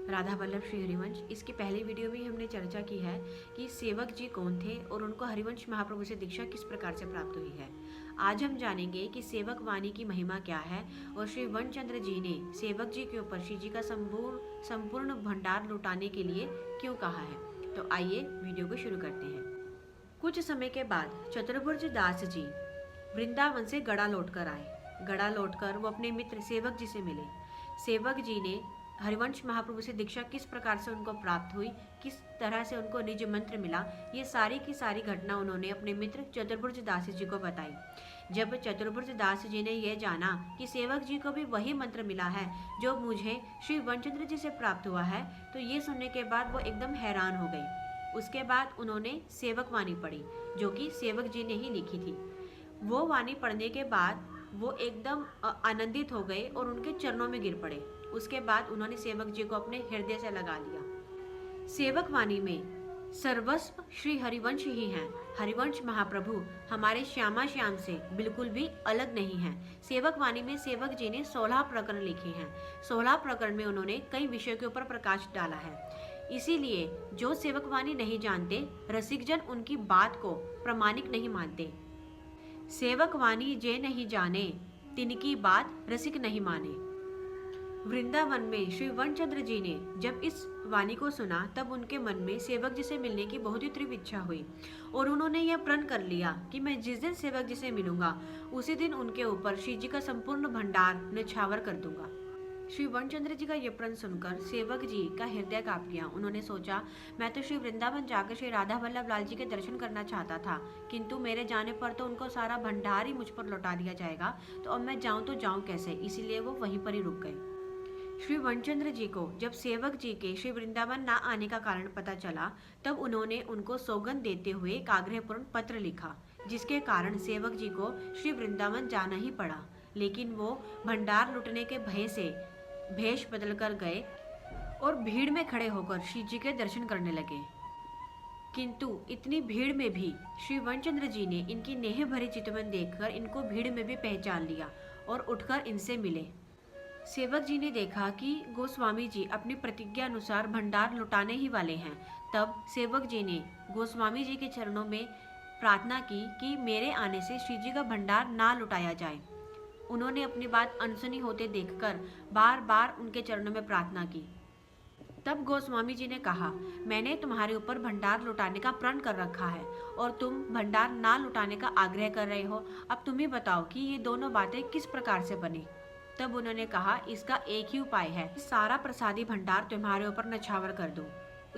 राधा वल्लभ श्री हरिवंश। इसकी पहली वीडियो में हमने चर्चा की है कि सेवक जी कौन थे और उनको हरिवंश महाप्रभु से दीक्षा किस प्रकार से प्राप्त हुई है। आज हम जानेंगे कि सेवक वाणी की महिमा क्या है और श्री वनचंद्र जी ने सेवक जी के ऊपर श्री जी का संपूर्ण भंडार लुटाने के लिए क्यों कहा है। तो आइए वीडियो को शुरू करते हैं। कुछ समय के बाद चतुर्भुज दास जी वृंदावन से गड़ा लौटकर आए। गड़ा लौटकर वो अपने मित्र सेवक जी से मिले। सेवक जी ने हरिवंश महाप्रभु से दीक्षा किस प्रकार से उनको प्राप्त हुई, किस तरह से उनको निज मंत्र मिला, ये सारी की सारी घटना उन्होंने अपने मित्र चतुर्भुज दास जी को बताई। जब चतुर्भुज दास जी ने यह जाना कि सेवक जी को भी वही मंत्र मिला है जो मुझे श्री वनचंद्र जी से प्राप्त हुआ है, तो ये सुनने के बाद वो एकदम हैरान हो गई। उसके बाद उन्होंने सेवक वाणी पढ़ी जो कि सेवक जी ने ही लिखी थी। वो वाणी पढ़ने के बाद वो एकदम आनंदित हो गए और उनके चरणों में गिर पड़े। उसके बाद उन्होंने सेवक जी को अपने हृदय से लगा लिया। सेवक वाणी में सर्वस्व श्री हरिवंश ही हैं। हरिवंश महाप्रभु हमारे श्यामा श्याम से बिल्कुल भी अलग नहीं हैं। सेवक वाणी में सेवक जी ने 16 प्रकरण लिखे हैं। 16 प्रकरण में उन्होंने कई विषयों के ऊपर प्रकाश डाला है। इसीलिए जो सेवक वाणी नहीं जानते, रसिकजन उनकी बात को प्रामाणिक नहीं मानते। सेवक वाणी जे नहीं जाने, तिनकी बात रसिक नहीं माने। वृंदावन में श्री वनचंद्र जी ने जब इस वाणी को सुना, तब उनके मन में सेवक जी से मिलने की बहुत ही तीव्र इच्छा हुई और उन्होंने यह प्रण कर लिया कि मैं जिस दिन सेवक जी से मिलूंगा उसी दिन उनके ऊपर श्री जी का संपूर्ण भंडार न्यौछावर कर दूंगा। श्री वनचंद्र जी का यह प्रण सुनकर सेवक जी का हृदय कांप गया। उन्होंने सोचा, मैं तो श्री वृंदावन जाकर श्री राधा वल्लभ लाल जी के दर्शन करना चाहता था, किंतु मेरे जाने पर तो उनको सारा भंडार ही मुझ पर लौटा दिया जाएगा, तो अब मैं जाऊं तो जाऊं कैसे। इसीलिए वो वहीं पर ही रुक गए। श्री वनचंद्र जी को जब सेवक जी के श्री वृंदावन न आने का कारण पता चला, तब उन्होंने उनको सौगंध देते हुए एक आग्रहपूर्ण पत्र लिखा, जिसके कारण सेवक जी को श्री वृंदावन जाना ही पड़ा। लेकिन वो भंडार लुटने के भय से भेष बदल कर गए और भीड़ में खड़े होकर श्री जी के दर्शन करने लगे। किंतु इतनी भीड़ में भी श्री वनचंद्र जी ने इनकी नेह भरी चितवन देखकर इनको भीड़ में भी पहचान लिया और उठकर इनसे मिले। सेवक जी ने देखा कि गोस्वामी जी अपनी प्रतिज्ञा अनुसार भंडार लुटाने ही वाले हैं। तब सेवक जी ने गोस्वामी जी के चरणों में प्रार्थना की कि मेरे आने से श्री जी का भंडार ना लुटाया जाए। उन्होंने अपनी बात अनसुनी होते देखकर बार बार उनके चरणों में प्रार्थना की। तब गोस्वामी जी ने कहा, मैंने तुम्हारे ऊपर भंडार लुटाने का प्रण कर रखा है और तुम भंडार ना लुटाने का आग्रह कर रहे हो। अब तुम ही बताओ कि ये दोनों बातें किस प्रकार से बनी। तब उन्होंने कहा, इसका एक ही उपाय है, सारा प्रसादी भंडार तुम्हारे ऊपर नछावर कर दूं।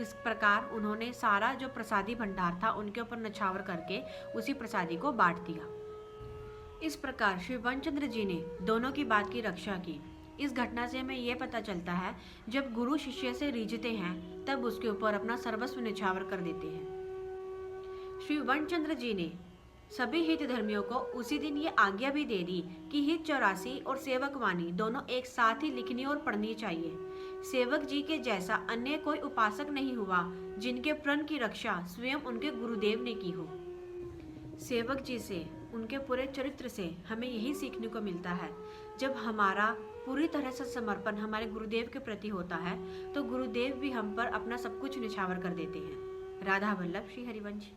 इस प्रकार उन्होंने सारा जो प्रसादी भंडार था उनके ऊपर नछावर करके उसी प्रसादी को बांट दिया। इस प्रकार श्री वनचंद्र जी ने दोनों की बात की रक्षा की। इस घटना से हमें यह पता चलता है, जब गुरु शिष्य से रीझते हैं तब उसके ऊपर अपना सर्वस्व निछावर कर देते हैं। श्री वनचंद्र जी ने सभी हित धर्मियों को उसी दिन ये आज्ञा भी दे दी कि हित 84 और सेवक वाणी दोनों एक साथ ही लिखनी और पढ़नी चाहिए। सेवक जी के जैसा अन्य कोई उपासक नहीं हुआ जिनके प्रण की रक्षा स्वयं उनके गुरुदेव ने की हो। सेवक जी से, उनके पूरे चरित्र से हमें यही सीखने को मिलता है, जब हमारा पूरी तरह से समर्पण हमारे गुरुदेव के प्रति होता है तो गुरुदेव भी हम पर अपना सब कुछ निछावर कर देते हैं। राधा वल्लभ श्री हरिवंश।